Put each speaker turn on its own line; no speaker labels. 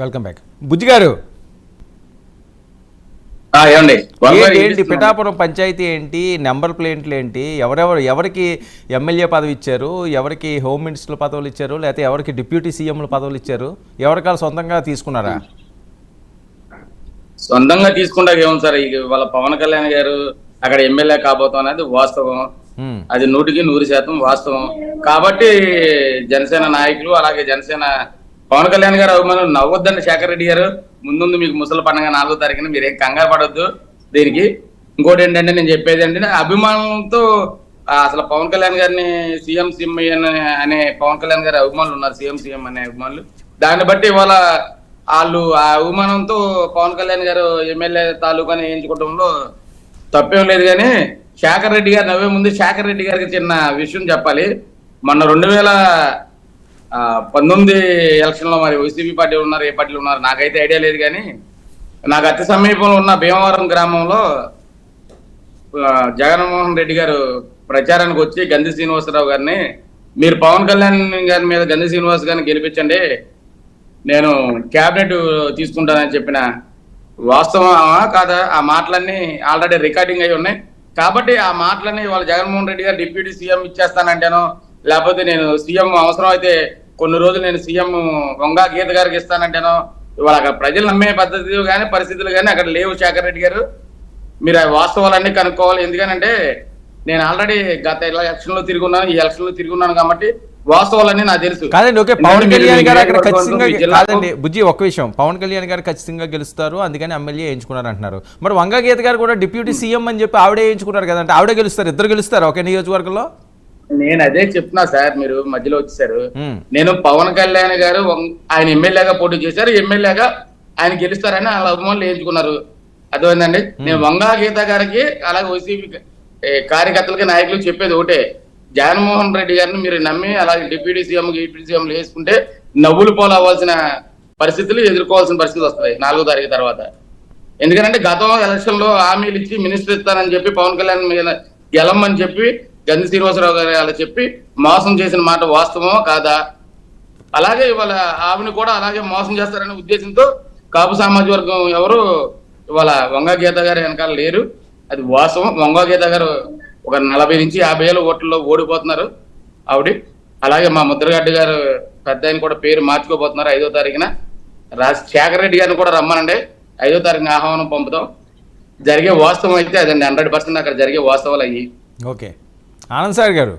Welcome back. బుజ్జి గారు, ఏంటి పిఠాపురం పంచాయతీ ఏంటి, నెంబర్ ప్లేట్లు ఏంటి, ఎవరికి ఎమ్మెల్యే పదవి ఇచ్చారు, ఎవరికి హోమ్ మినిస్టర్ పదవులు ఇచ్చారు, లేకపోతే ఎవరికి డిప్యూటీ సీఎంల పదవులు ఇచ్చారు, ఎవరికాలు సొంతంగా తీసుకున్నారా?
సొంతంగా తీసుకుంటా ఏముంది సార్, వాళ్ళ పవన్ కళ్యాణ్ గారు అక్కడ ఎమ్మెల్యే కాబోతాం అనేది వాస్తవం. అది 100% వాస్తవం. కాబట్టి జనసేన నాయకులు అలాగే జనసేన పవన్ కళ్యాణ్ గారు అభిమానులు నవ్వొద్దండి. శేఖర్ రెడ్డి గారు, ముందు మీకు ముసలి పండుగ 4వ తారీఖున మీరేం కంగారు పడొద్దు దీనికి. ఇంకోటి ఏంటంటే నేను చెప్పేది ఏంటంటే, అభిమానంతో అసలు పవన్ కళ్యాణ్ గారిని సీఎం అనే పవన్ కళ్యాణ్ గారి అభిమానులు ఉన్నారు, సీఎం అనే అభిమానులు. దాన్ని బట్టి ఇవాళ వాళ్ళు ఆ అభిమానంతో పవన్ కళ్యాణ్ గారు ఎమ్మెల్యే తాలూకాని వేయించుకోవడంలో తప్పేం లేదు. కానీ శేఖర్ రెడ్డి గారు నవ్వే ముందు శేఖర్ రెడ్డి గారికి చిన్న విషయం చెప్పాలి. మొన్న 2019 ఎలక్షన్ లో మరి వైసీపీ పార్టీ ఉన్నారు, ఏ పార్టీలు ఉన్నారు నాకైతే ఐడియా లేదు. కానీ నాకు అతి సమీపంలో ఉన్న భీమవరం గ్రామంలో జగన్మోహన్ రెడ్డి గారు ప్రచారానికి వచ్చి గంధి శ్రీనివాసరావు గారిని, మీరు పవన్ కళ్యాణ్ గారి మీద గంధి శ్రీనివాస్ గారిని గెలిపించండి, నేను క్యాబినెట్ తీసుకుంటానని చెప్పిన వాస్తవమా కాదా? ఆ మాటలన్నీ ఆల్రెడీ రికార్డింగ్ అయి ఉన్నాయి. కాబట్టి ఆ మాటలన్నీ వాళ్ళ జగన్మోహన్ రెడ్డి గారు డిప్యూటీ సీఎం ఇచ్చేస్తానంటేనో, లేకపోతే నేను సీఎం అవసరం అయితే కొన్ని రోజులు నేను సీఎం వంగా గీత గారికి ఇస్తానంటేనో, ఇవాళ అక్కడ ప్రజలు నమ్మే పద్ధతులు కానీ పరిస్థితులు కానీ అక్కడ లేవు. శేఖర్ రెడ్డి గారు, మీరు ఆ వాస్తవాలన్నీ కనుక్కోవాలి. ఎందుకనంటే నేను ఆల్రెడీ గత ఎలక్షన్ లో తిరుగున్నాను, ఈ ఎలక్షన్ లో తిరుగున్నాను కాబట్టి వాస్తవాలన్నీ నాకు తెలుసు.
కాదండి, ఓకే, పవన్ కళ్యాణ్ గారు అక్కడ ఖచ్చితంగా కాదండి బుజ్జి, ఒక్క విషయం, పవన్ కళ్యాణ్ గారు ఖచ్చితంగా గెలుస్తారు, అందుకని ఎమ్మెల్యే వేయించుకున్నారు అంటున్నారు. మరి వంగా గీత గారు కూడా డిప్యూటీ సీఎం అని చెప్పి ఆవిడే వేయించుకున్నారు కదంటే, ఆవిడే గెలుస్తారు, ఇద్దరు గెలుస్తారు ఒకే నియోజకవర్గంలో.
నేను అదే చెప్తున్నా సార్, మీరు మధ్యలో వచ్చేసారు. నేను పవన్ కళ్యాణ్ గారు ఆయన ఎమ్మెల్యేగా పోటీ చేశారు, ఎమ్మెల్యేగా ఆయన గెలుస్తారని వాళ్ళ అభిమానులు వేయించుకున్నారు. అర్థమైందండి. నేను వంగా గీత గారికి అలాగే వైసీపీ కార్యకర్తలకి నాయకులు చెప్పేది ఒకటే, జగన్మోహన్ రెడ్డి గారిని మీరు నమ్మి అలాగే డిప్యూటీ సీఎంలు వేసుకుంటే నవ్వులు పోలవలసిన పరిస్థితులు ఎదుర్కోవాల్సిన పరిస్థితి వస్తుంది 4వ తారీఖు తర్వాత. ఎందుకంటే గతం ఎలక్షన్ లో హామీలు ఇచ్చి మినిస్టర్ ఇస్తానని చెప్పి పవన్ కళ్యాణ్ మీద గెలమ్మని చెప్పి గంధి శ్రీనివాసరావు గారు అలా చెప్పి మోసం చేసిన మాట వాస్తవమో కాదా? అలాగే ఇవాళ ఆమెను కూడా అలాగే మోసం చేస్తారనే ఉద్దేశంతో కాపు సామాజిక వర్గం ఎవరు ఇవాళ వంగా గీత గారు వెనకాల లేరు, అది వాస్తవం. వంగా గీత గారు ఒక 40 నుంచి 50,000 ఓట్లలో ఓడిపోతున్నారు ఆవిడ. అలాగే మా ముద్రగడ్డ గారు పెద్ద ఆయన కూడా పేరు మార్చుకోబోతున్నారు 5వ తారీఖున. శేఖర్ రెడ్డి గారిని కూడా రమ్మనండి, 5వ తారీఖున ఆహ్వానం పంపుతాం. జరిగే వాస్తవం అయితే అదండి, 100% అక్కడ జరిగే వాస్తవాలు అయ్యి.
ఓకే, ఆనంద్ సార్ గారు.